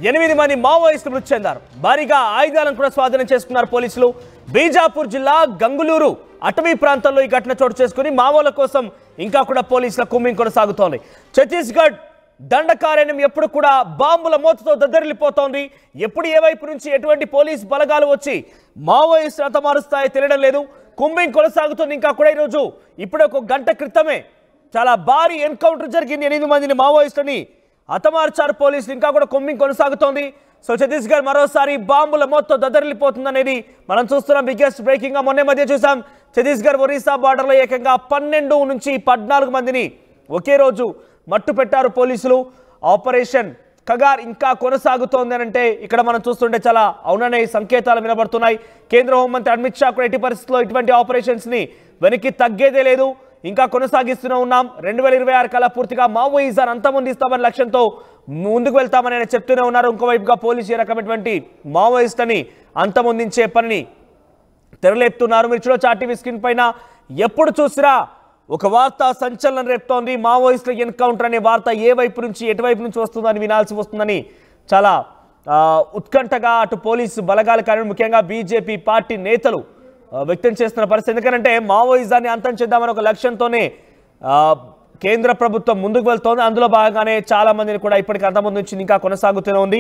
8 మంది మావోయిస్టులు మృతి చెందారు. భారీగా ఆయుధాలను కూడా స్వాధీనం చేసుకున్నారు పోలీసులు. బీజాపూర్ జిల్లా గంగులూరు అటవీ ప్రాంతంలో ఈ ఘటన చోటు చేసుకుని మావోల కోసం ఇంకా కూడా పోలీసుల కుమ్మింగ్ కొనసాగుతోంది. ఛత్తీస్గఢ్ దండకారణ్యం ఎప్పుడు కూడా బాంబుల మోతతో దద్దరిల్లిపోతోంది. ఎప్పుడు ఏ వైపు నుంచి ఎటువంటి పోలీస్ బలగాలు వచ్చి మావోయిస్టులు హతమారుస్తాయో తెలియడం లేదు. కుమ్మింగ్ కొనసాగుతుంది. ఇంకా కూడా ఈరోజు ఇప్పుడు ఒక గంట క్రితమే చాలా భారీ ఎన్కౌంటర్ జరిగింది. 8 మందిని మావోయిస్టుని హతమార్చారు పోలీసులు. ఇంకా కూడా కుమ్మింగ్ కొనసాగుతోంది. సో ఛత్తీస్గఢ్ మరోసారి బాంబుల మోతతో దద్దరిల్లిపోతుంది అనేది మనం చూస్తున్నాం. బిగ్గెస్ట్ బ్రేకింగ్ గా మొన్నే మధ్య చూసాం. ఛత్తీస్గఢ్ ఒరిస్సా బార్డర్లో ఏకంగా 12 నుంచి 14 మందిని ఒకే రోజు మట్టు పెట్టారు పోలీసులు. ఆపరేషన్ కగార్ ఇంకా కొనసాగుతోంది అని అంటే ఇక్కడ మనం చూస్తుంటే చాలా అవుననే సంకేతాలు వినబడుతున్నాయి. కేంద్ర హోంమంత్రి అమిత్ షా కూడా ఎట్టి పరిస్థితుల్లో ఇటువంటి ఆపరేషన్స్ ని వెనక్కి తగ్గేదే లేదు, ఇంకా కొనసాగిస్తూనే ఉన్నాం. 2026 కల్లా పూర్తిగా మావోయిజాన్ని అంతమొందిస్తామనే లక్ష్యంతో ముందుకు వెళ్తామని ఆయన చెప్తూనే ఉన్నారు. ఇంకోవైపుగా పోలీసు ఏ రకమైనటువంటి మావోయిస్టుని అంతమొందించే పనిని తెరలేపుతున్నారు. మీరు చూడొచ్చు ఆర్టీవీ స్క్రీన్ పైన ఎప్పుడు చూసినా ఒక వార్త సంచలనం రేపుతోంది. మావోయిస్టుల ఎన్కౌంటర్ అనే వార్త ఏ వైపు నుంచి ఎటువైపు నుంచి వస్తుందని వినాల్సి వస్తుందని చాలా ఉత్కంఠగా అటు పోలీసు బలగాలు కానీ ముఖ్యంగా బీజేపీ పార్టీ నేతలు వ్యక్తం చేస్తున్న పరిస్థితి. ఎందుకంటే మావోయిజాన్ని అంతం చేద్దామని ఒక లక్ష్యంతోనే కేంద్ర ప్రభుత్వం ముందుకు వెళ్తోంది. అందులో భాగంగానే చాలా మందిని కూడా ఇప్పటికీ అంతమంది నుంచి ఇంకా కొనసాగుతూనే ఉంది.